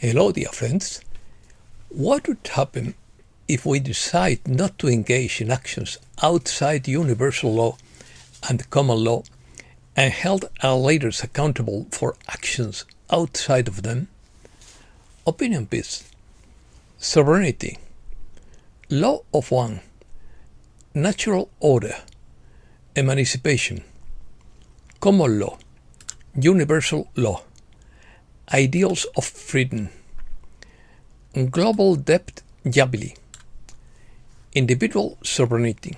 Hello, dear friends. What would happen if we decide not to engage in actions outside universal law and common law and held our leaders accountable for actions outside of them? Opinion piece. Sovereignty. Law of one. Natural order. Emancipation. Common law. Universal law. Ideals of freedom. Global debt. Jubilee. Individual sovereignty.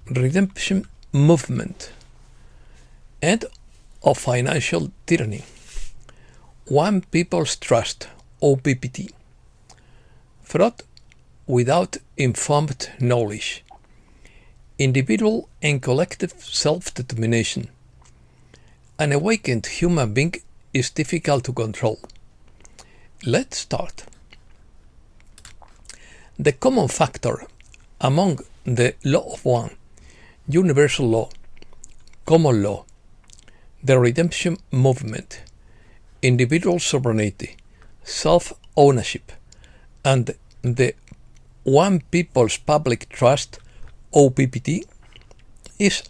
Redemption movement. End of financial tyranny. One people's trust. OPPT. Fraud without informed knowledge. Individual and collective self-determination. An awakened human being is difficult to control. Let's start. The common factor among the law of one, universal law, common law, the redemption movement, individual sovereignty, self-ownership, and the one people's public trust, OPPT, is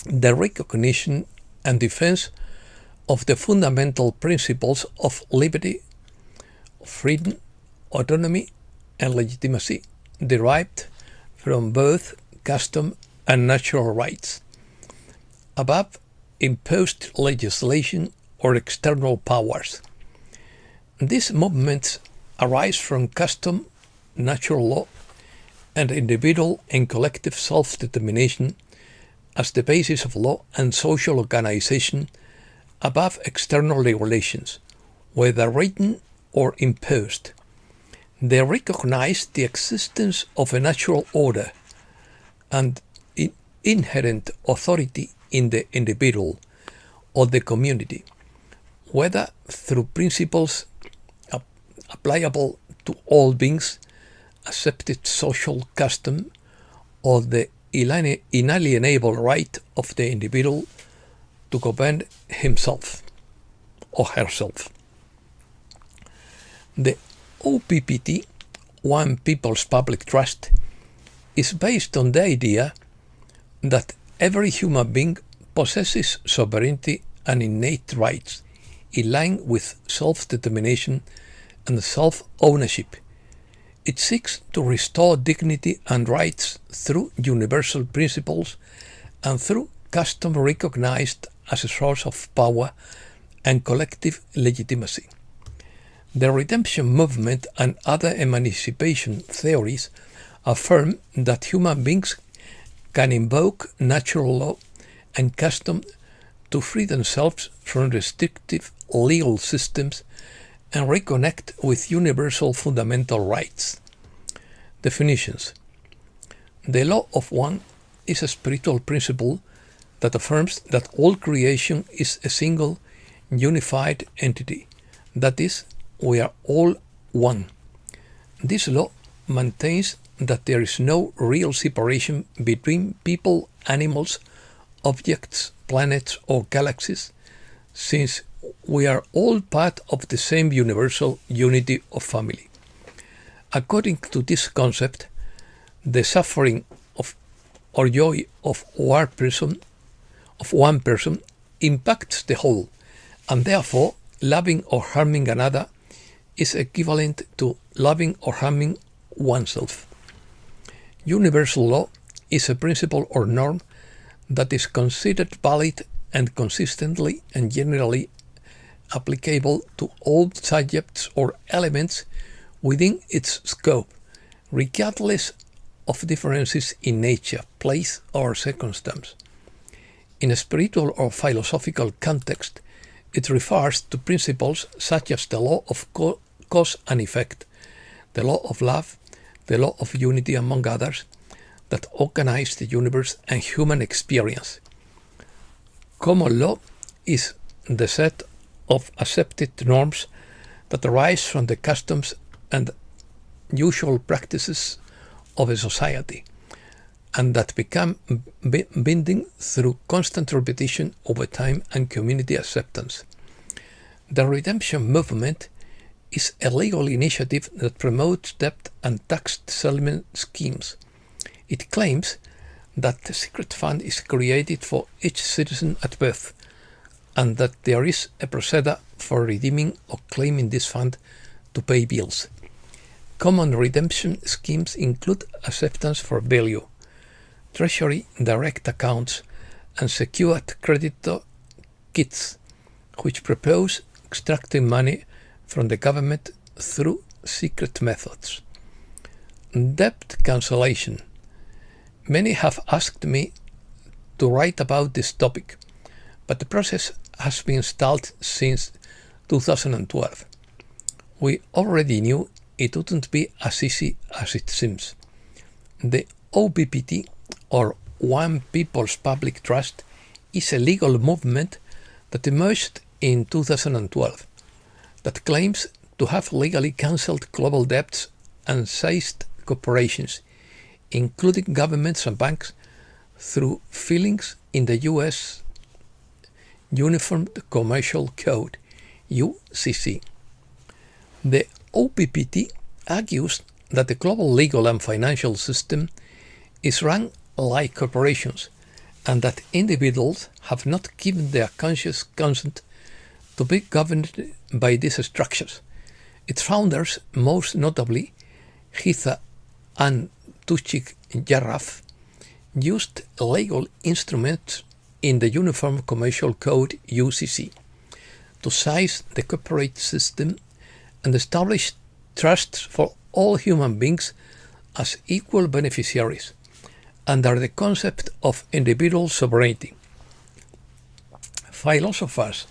the recognition and defense of the fundamental principles of liberty, freedom, autonomy, and legitimacy derived from both custom and natural rights, above imposed legislation or external powers. These movements arise from custom, natural law, and individual and collective self-determination as the basis of law and social organization above external regulations, whether written or imposed. They recognize the existence of a natural order and inherent authority in the individual or the community, whether through principles applicable to all beings, accepted social custom, or the inalienable right of the individual to govern himself or herself. The OPPT, One People's Public Trust, is based on the idea that every human being possesses sovereignty and innate rights in line with self-determination and self-ownership. It seeks to restore dignity and rights through universal principles and through custom recognized as a source of power and collective legitimacy. The redemption movement and other emancipation theories affirm that human beings can invoke natural law and custom to free themselves from restrictive legal systems and reconnect with universal fundamental rights. Definitions. The law of one is a spiritual principle that affirms that all creation is a single, unified entity. That is, we are all one. This law maintains that there is no real separation between people, animals, objects, planets, or galaxies, since we are all part of the same universal unity of family. According to this concept, the suffering of or joy of one person impacts the whole, and therefore loving or harming another is equivalent to loving or harming oneself. Universal law is a principle or norm that is considered valid and consistently and generally applicable to all subjects or elements within its scope, regardless of differences in nature, place, or circumstance. In a spiritual or philosophical context, it refers to principles such as the law of cause and effect, the law of love, the law of unity, among others, that organize the universe and human experience. Common law is the set of accepted norms that arise from the customs and usual practices of a society, and that become binding through constant repetition over time and community acceptance. The redemption movement is a legal initiative that promotes debt and tax settlement schemes. It claims that a secret fund is created for each citizen at birth, and that there is a procedure for redeeming or claiming this fund to pay bills. Common redemption schemes include acceptance for value, treasury direct accounts, and secured creditor kits, which propose extracting money from the government through secret methods. Debt cancellation. Many have asked me to write about this topic, but the process has been stalled since 2012. We already knew it wouldn't be as easy as it seems. The OPPT, or One People's Public Trust, is a legal movement that emerged in 2012 that claims to have legally cancelled global debts and seized corporations, including governments and banks, through filings in the U.S. Uniform Commercial Code, UCC. The OPPT argues that the global legal and financial system is run like corporations, and that individuals have not given their conscious consent to be governed by these structures. Its founders, most notably Hitha and Tuchik Jarraf, used legal instruments in the Uniform Commercial Code UCC to seize the corporate system and establish trusts for all human beings as equal beneficiaries under the concept of individual sovereignty. Philosophers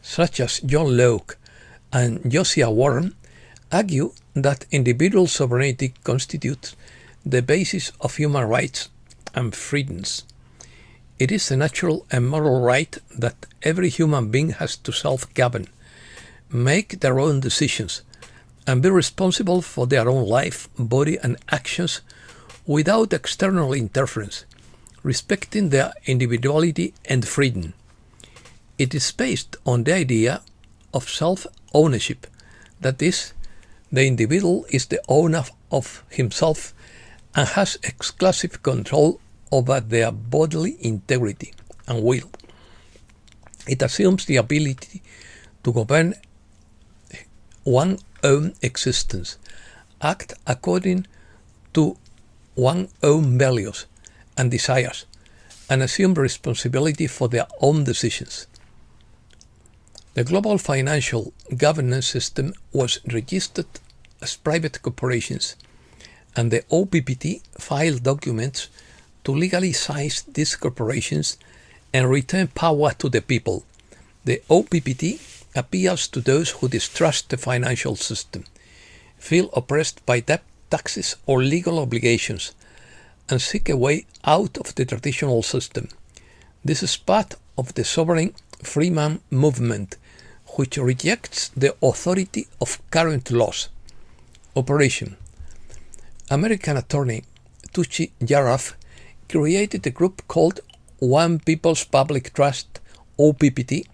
such as John Locke and Josiah Warren argue that individual sovereignty constitutes the basis of human rights and freedoms. It is a natural and moral right that every human being has to self-govern, make their own decisions, and be responsible for their own life, body, and actions without external interference, respecting their individuality and freedom. It is based on the idea of self-ownership, that is, the individual is the owner of himself and has exclusive control over their bodily integrity and will. It assumes the ability to govern one's own existence, act according to one's own values and desires, and assume responsibility for their own decisions. The global financial governance system was registered as private corporations, and the OPPT filed documents to legally seize these corporations and return power to the people. The OPPT appeals to those who distrust the financial system, feel oppressed by debt, taxes, or legal obligations, and seek a way out of the traditional system. This is part of the sovereign freeman movement, which rejects the authority of current laws. Operation. American attorney Tucci Jarraf created a group called One People's Public Trust, OPPT,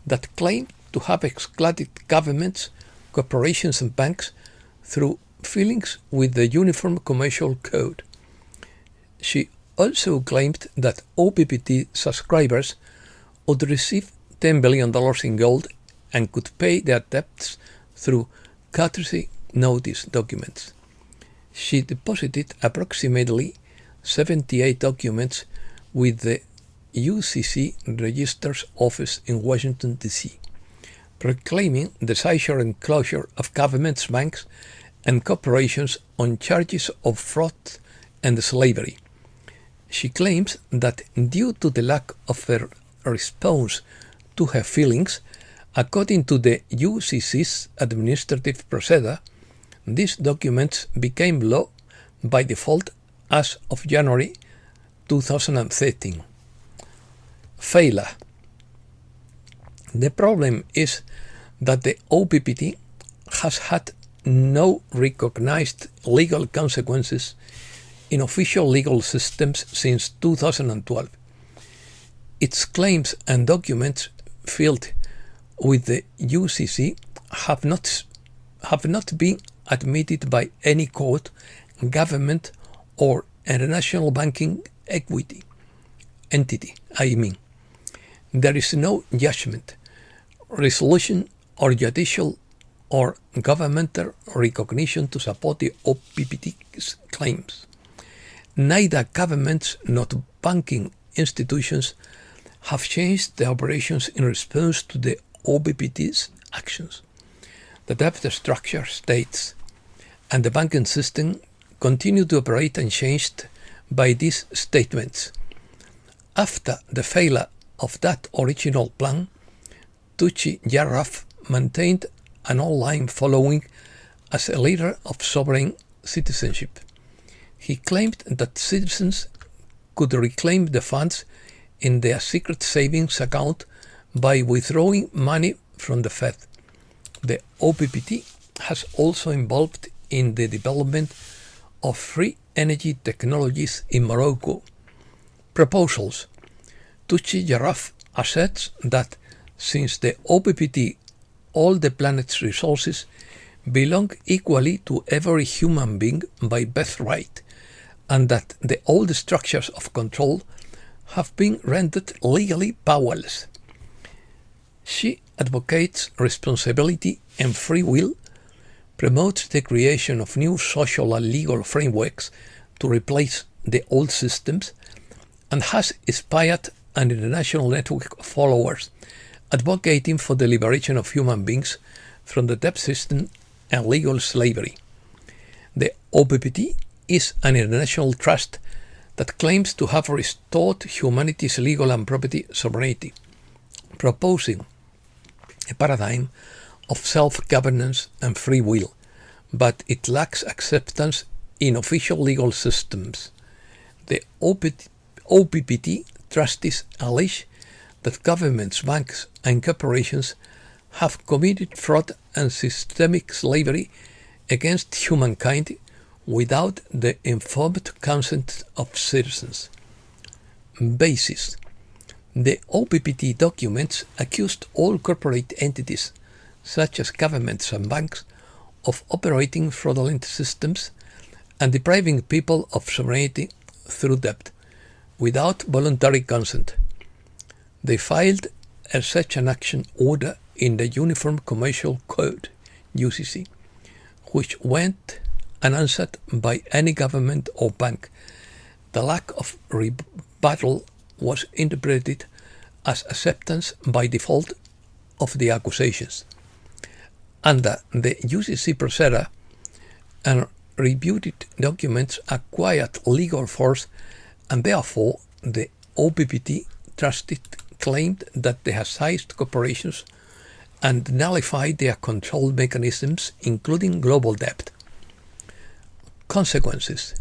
that claimed to have excluded governments, corporations, and banks through filings with the Uniform Commercial Code. She also claimed that OPPT subscribers would receive $10 billion in gold and could pay their debts through courtesy notice documents. She deposited approximately 78 documents with the UCC Register's Office in Washington, D.C., proclaiming the seizure and closure of governments, banks, and corporations on charges of fraud and slavery. She claims that due to the lack of a response to her feelings, according to the UCC's administrative procedure, these documents became law by default as of January 2013. Failure. The problem is that the OPPT has had no recognized legal consequences in official legal systems since 2012. Its claims and documents filed with the UCC have not been admitted by any court, government, or international banking equity entity. There is no judgment, resolution, or judicial or governmental recognition to support the OPPT's claims. Neither governments nor banking institutions have changed their operations in response to the OPPT's actions. The debt structure states and the banking system continue to operate unchanged by these statements. After the failure of that original plan, Tucci Jarraf maintained an online following as a leader of sovereign citizenship. He claimed that citizens could reclaim the funds in their secret savings account by withdrawing money from the Fed. The OPPT has also involved in the development of free energy technologies in Morocco. Proposals. Tucci Jarraf asserts that since the OPPT, all the planet's resources belong equally to every human being by birthright, and that the old structures of control have been rendered legally powerless. She advocates responsibility and free will, promotes the creation of new social and legal frameworks to replace the old systems, and has inspired an international network of followers advocating for the liberation of human beings from the debt system and legal slavery. The OPPT is an international trust that claims to have restored humanity's legal and property sovereignty, proposing a paradigm of self-governance and free will, but it lacks acceptance in official legal systems. The OPPT trustees allege that governments, banks, and corporations have committed fraud and systemic slavery against humankind without the informed consent of citizens. Basis. The OPPT documents accused all corporate entities, such as governments and banks, of operating fraudulent systems and depriving people of sovereignty through debt, without voluntary consent. They filed such an action order in the Uniform Commercial Code, UCC, which went unanswered by any government or bank. The lack of rebuttal was interpreted as acceptance by default of the accusations. Under the UCC procedure, unrebuted documents acquired legal force, and therefore the OPPT trustee claimed that they had seized corporations and nullified their control mechanisms, including global debt. Consequences.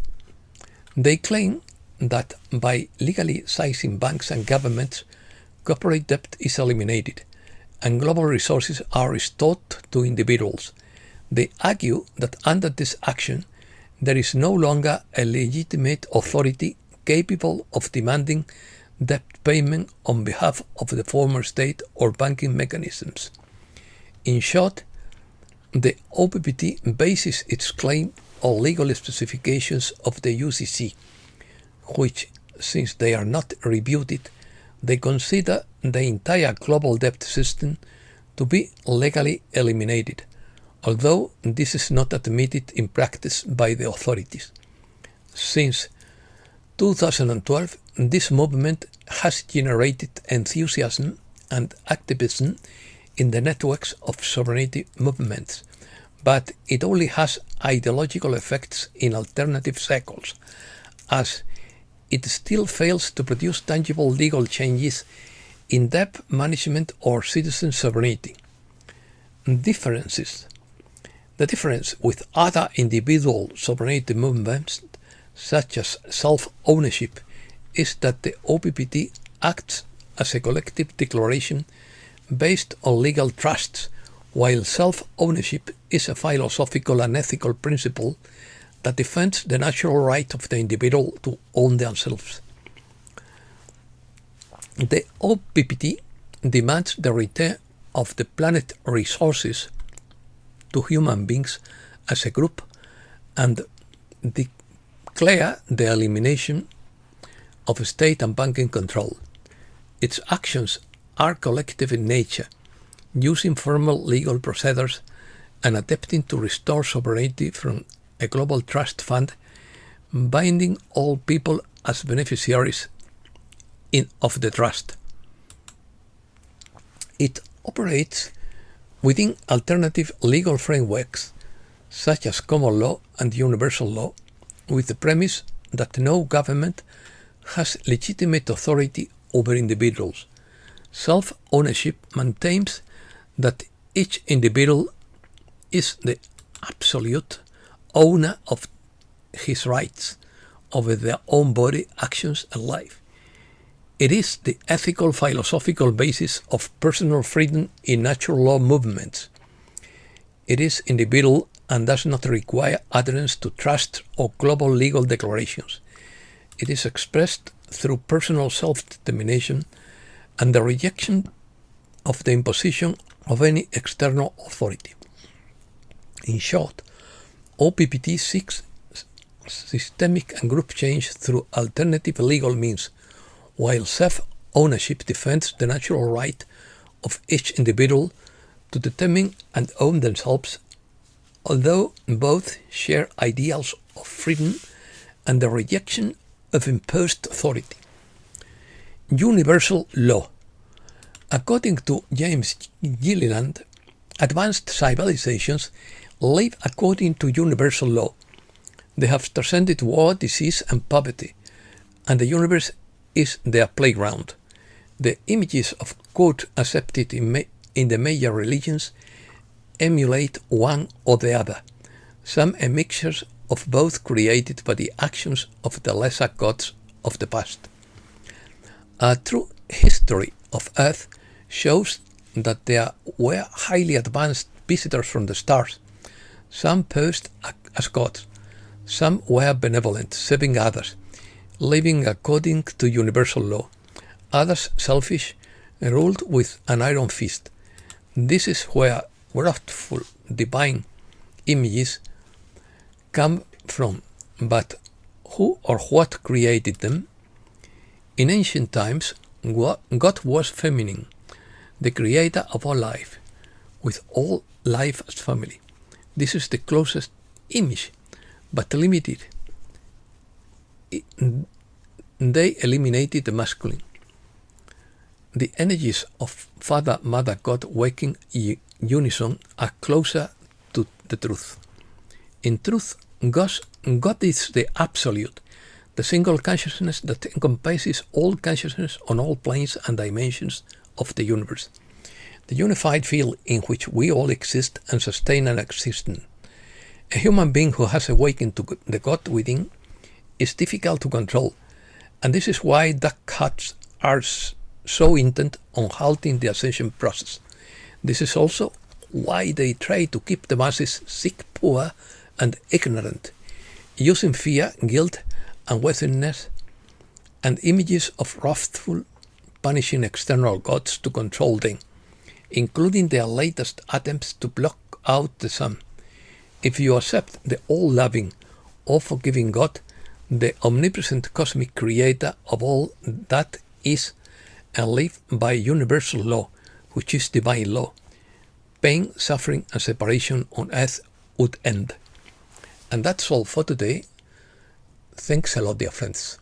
They claim that by legally seizing banks and governments, corporate debt is eliminated and global resources are restored to individuals. They argue that under this action, there is no longer a legitimate authority capable of demanding debt payment on behalf of the former state or banking mechanisms. In short, the OPPT bases its claim on legal specifications of the UCC, which, since they are not rebuted, they consider the entire global debt system to be legally eliminated, although this is not admitted in practice by the authorities. Since 2012, this movement has generated enthusiasm and activism in the networks of sovereignty movements, but it only has ideological effects in alternative circles, as it still fails to produce tangible legal changes in debt management or citizen sovereignty. Differences. The difference with other individual sovereignty movements, such as self-ownership, is that the OPPT acts as a collective declaration based on legal trusts, while self-ownership is a philosophical and ethical principle that defends the natural right of the individual to own themselves. The OPPT demands the return of the planet resources to human beings as a group and declare the elimination of state and banking control. Its actions are collective in nature, using formal legal procedures and attempting to restore sovereignty from a global trust fund, binding all people as beneficiaries of the trust. It operates within alternative legal frameworks such as common law and universal law, with the premise that no government has legitimate authority over individuals. Self-ownership maintains that each individual is the absolute owner of his rights over their own body, actions, and life. It is the ethical philosophical basis of personal freedom in natural law movements. It is individual and does not require adherence to trust or global legal declarations. It is expressed through personal self-determination and the rejection of the imposition of any external authority. In short, OPPT seeks systemic and group change through alternative legal means, while self-ownership defends the natural right of each individual to determine and own themselves, although both share ideals of freedom and the rejection of imposed authority. Universal law. According to James Gilliland, advanced civilizations live according to universal law. They have transcended war, disease, and poverty, and the universe is their playground. The images of God accepted in the major religions emulate one or the other, some a mixture of both created by the actions of the lesser gods of the past. A true history of Earth shows that there were highly advanced visitors from the stars. Some posed as gods, some were benevolent, saving others, living according to universal law, others selfish, ruled with an iron fist. This is where wrathful divine images come from, but who or what created them? In ancient times, God was feminine, the creator of all life, with all life as family. This is the closest image, but limited. They eliminated the masculine. The energies of Father, Mother, God working in unison are closer to the truth. In truth, God is the absolute, the single consciousness that encompasses all consciousness on all planes and dimensions of the universe, the unified field in which we all exist and sustain an existence. A human being who has awakened to the God within is difficult to control, and this is why dark arts are so intent on halting the ascension process. This is also why they try to keep the masses sick, poor, and ignorant, using fear, guilt, and worthiness, and images of wrathful, punishing external gods to control them, including their latest attempts to block out the sun. If you accept the all-loving, all-forgiving God, the omnipresent cosmic creator of all that is, and live by universal law, which is divine law, pain, suffering, and separation on earth would end. And that's all for today. Thanks a lot, dear friends.